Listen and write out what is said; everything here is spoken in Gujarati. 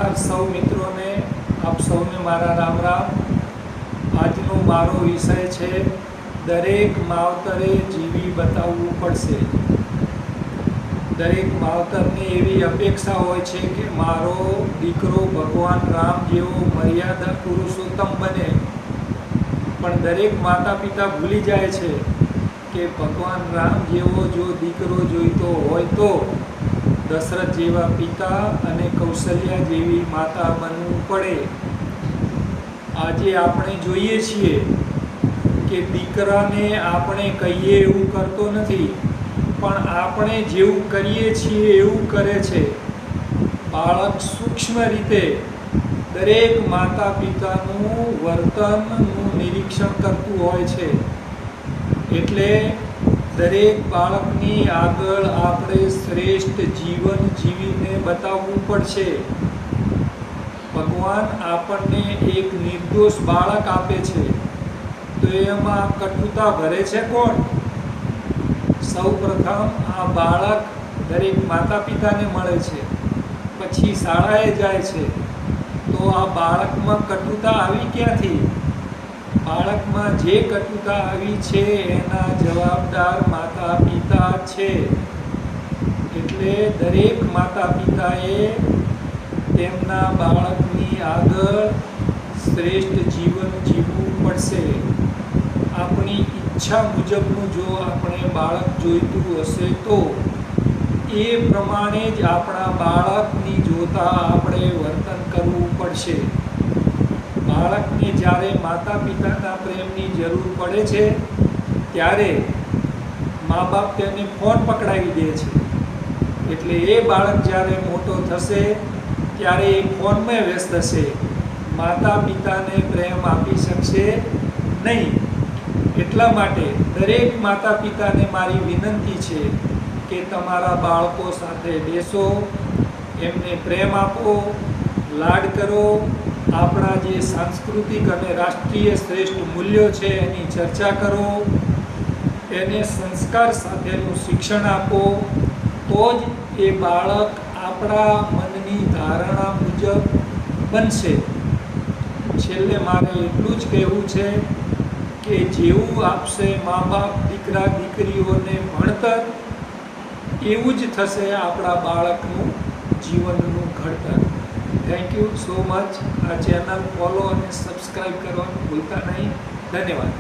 નમસ્કાર સૌ મિત્રોને, આપ સૌને મારા રામ રામ। આજનો મારો વિષય છે દરેક માવતરે જીવી બતાવવું પડશે। દરેક માવતરને એવી અપેક્ષા હોય છે કે મારો દીકરો ભગવાન રામ જેવો મર્યાદા પુરુષોત્તમ બને, પણ દરેક માતા પિતા ભૂલી જાય છે કે ભગવાન રામ જેવો જો દીકરો જોઈતો હોય તો દશરથ જેવા પિતા અને કૌશલ્યા જેવી માતા બનવું પડે। આજે આપણે જોઈએ છીએ કે દીકરાને આપણે કહીએ એવું કરતો નથી, પણ આપણે જેવું કરીએ છીએ એવું કરે છે। બાળક સૂક્ષ્મ રીતે દરેક માતા પિતાનું વર્તનનું નિરીક્ષણ કરતું હોય છે, એટલે દરેક બાળકની આગળ આપણે શ્રેષ્ઠ જીવન જીવીને બતાવવું પડશે। ભગવાન આપણને એક નિર્દોષ બાળક આપે છે, તો એમાં કટુતા ભરે છે કોણ? સૌ પ્રથમ આ બાળક દરેક માતા પિતાને મળે છે, પછી શાળાએ જાય છે, તો આ બાળકમાં કટુતા આવી ક્યાંથી? બાળકમાં જે કટુતા આવી છે એના જવાબદાર માતા પિતા છે। એટલે દરેક માતા પિતાએ તેમના બાળકની આગળ શ્રેષ્ઠ જીવન જીવવું પડશે। આપણી ઈચ્છા મુજબનું જો આપણે બાળક જોઈતું હશે તો એ પ્રમાણે જ આપણા બાળકની જોતા આપણે વર્તન કરવું પડશે। બાળકને જ્યારે માતા પિતાના પ્રેમની જરૂર પડે છે ત્યારે મા બાપ તેને ફોન પકડાવી દે છે, એટલે એ બાળક જ્યારે મોટો થશે ત્યારે એ ફોનમાં વ્યસ્ત હશે, માતા પિતાને પ્રેમ આપી શકશે નહીં। એટલા માટે દરેક માતા પિતાને મારી વિનંતી છે કે તમારા બાળકો સાથે બેસો, એમને પ્રેમ આપો, લાડ કરો, આપણા જે સાંસ્કૃતિક અને રાષ્ટ્રીય શ્રેષ્ઠ મૂલ્યો છે એની ચર્ચા કરો, એને સંસ્કાર સાથેનું શિક્ષણ આપો, તો જ એ બાળક આપણા મનની ધારણા મુજબ બનશે। છેલ્લે મારે એટલું જ કહેવું છે કે જેવું આપશે મા બાપ દીકરા દીકરીઓને ભણતર, એવું જ થશે આપણા બાળકનું જીવનનું ઘડતર। Thank you so much. આ ચેનલ ફોલો અને સબસ્ક્રાઈબ કરવાનું ભૂલતા નહીં। ધન્યવાદ।